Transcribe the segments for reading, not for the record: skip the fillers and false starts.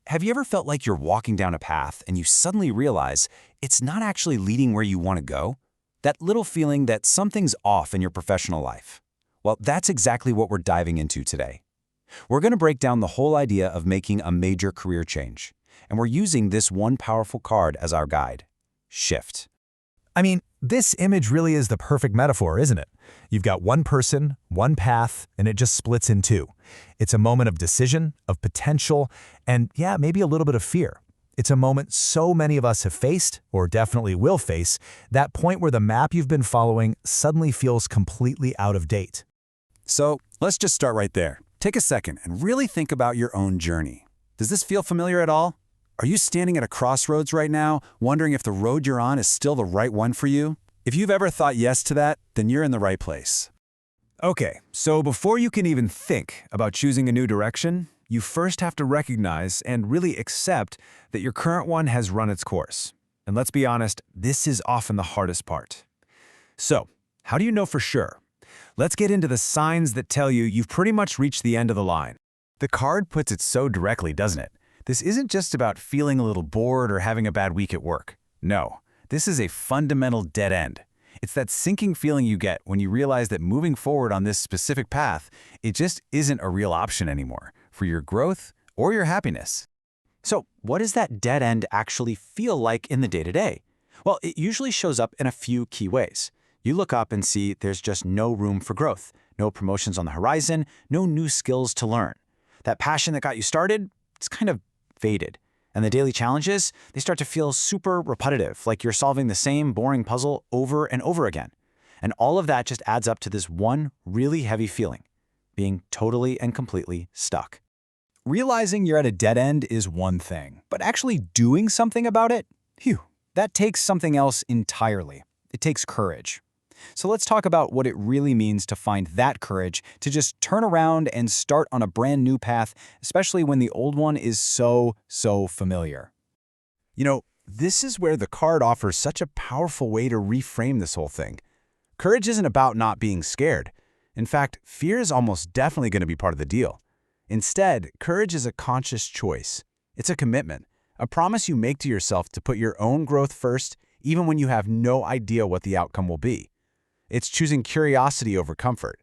Have you ever felt like you're walking down a path and you suddenly realize it's not actually leading where you want to go? That little feeling that something's off in your professional life. Well, that's exactly what we're diving into today. We're going to break down the whole idea of making a major career change, and we're using this one powerful card as our guide: shift. I mean, this image really is the perfect metaphor, isn't it? You've got one person, one path, and it just splits in two. It's a moment of decision, of potential, and yeah, maybe a little bit of fear. It's a moment so many of us have faced, or definitely will face, that point where the map you've been following suddenly feels completely out of date. So let's just start right there. Take a second and really think about your own journey. Does this feel familiar at all? Are you standing at a crossroads right now, wondering if the road you're on is still the right one for you? If you've ever thought yes to that, then you're in the right place. Okay, so before you can even think about choosing a new direction, you first have to recognize and really accept that your current one has run its course. And let's be honest, this is often the hardest part. So, how do you know for sure? Let's get into the signs that tell you you've pretty much reached the end of the line. The card puts it so directly, doesn't it? This isn't just about feeling a little bored or having a bad week at work. No, this is a fundamental dead end. It's that sinking feeling you get when you realize that moving forward on this specific path, it just isn't a real option anymore for your growth or your happiness. So, what does that dead end actually feel like in the day-to-day? Well, it usually shows up in a few key ways. You look up and see there's just no room for growth, no promotions on the horizon, no new skills to learn. That passion that got you started, it's kind of faded. And the daily challenges, they start to feel super repetitive, like you're solving the same boring puzzle over and over again. And all of that just adds up to this one really heavy feeling: being totally and completely stuck. Realizing you're at a dead end is one thing, but actually doing something about it? Phew, that takes something else entirely. It takes courage. So let's talk about what it really means to find that courage to just turn around and start on a brand new path, especially when the old one is so familiar. You know, this is where the card offers such a powerful way to reframe this whole thing. Courage isn't about not being scared. In fact, fear is almost definitely going to be part of the deal. Instead, courage is a conscious choice. It's a commitment, a promise you make to yourself to put your own growth first, even when you have no idea what the outcome will be. It's choosing curiosity over comfort.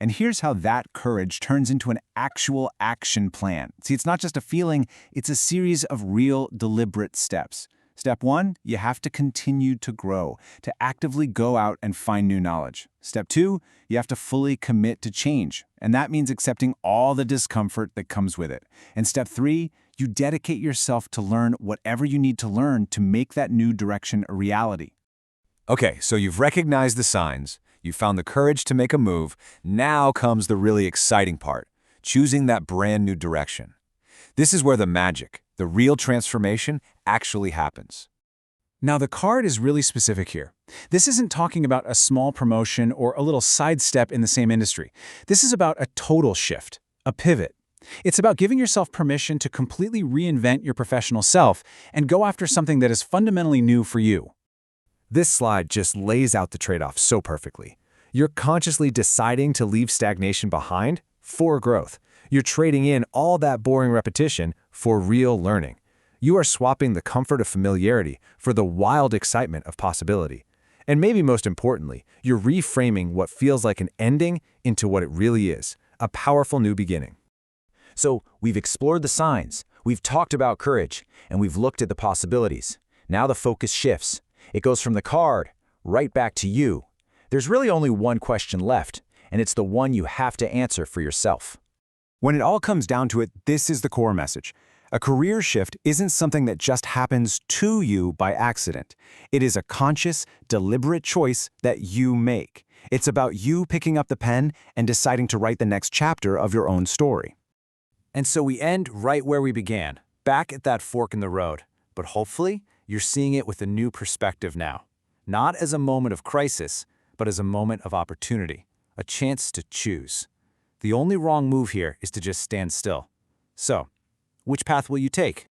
And here's how that courage turns into an actual action plan. See, it's not just a feeling, it's a series of real, deliberate steps. Step 1, you have to continue to grow, to actively go out and find new knowledge. Step 2, you have to fully commit to change, and that means accepting all the discomfort that comes with it. And step 3, you dedicate yourself to learn whatever you need to learn to make that new direction a reality. Okay, so you've recognized the signs, you found the courage to make a move. Now comes the really exciting part: choosing that brand new direction. This is where the magic, the real transformation, actually happens. Now, the card is really specific here. This isn't talking about a small promotion or a little sidestep in the same industry. This is about a total shift, a pivot. It's about giving yourself permission to completely reinvent your professional self and go after something that is fundamentally new for you. This slide just lays out the trade-off so perfectly. You're consciously deciding to leave stagnation behind for growth. You're trading in all that boring repetition for real learning. You are swapping the comfort of familiarity for the wild excitement of possibility. And maybe most importantly, you're reframing what feels like an ending into what it really is: a powerful new beginning. So, we've explored the signs, we've talked about courage, and we've looked at the possibilities. Now the focus shifts. It goes from the card right back to you. There's really only one question left, and it's the one you have to answer for yourself. When it all comes down to it, this is the core message. A career shift isn't something that just happens to you by accident. It is a conscious, deliberate choice that you make. It's about you picking up the pen and deciding to write the next chapter of your own story. And so we end right where we began, back at that fork in the road. But hopefully, you're seeing it with a new perspective now. Not as a moment of crisis, but as a moment of opportunity, a chance to choose. The only wrong move here is to just stand still. So, which path will you take?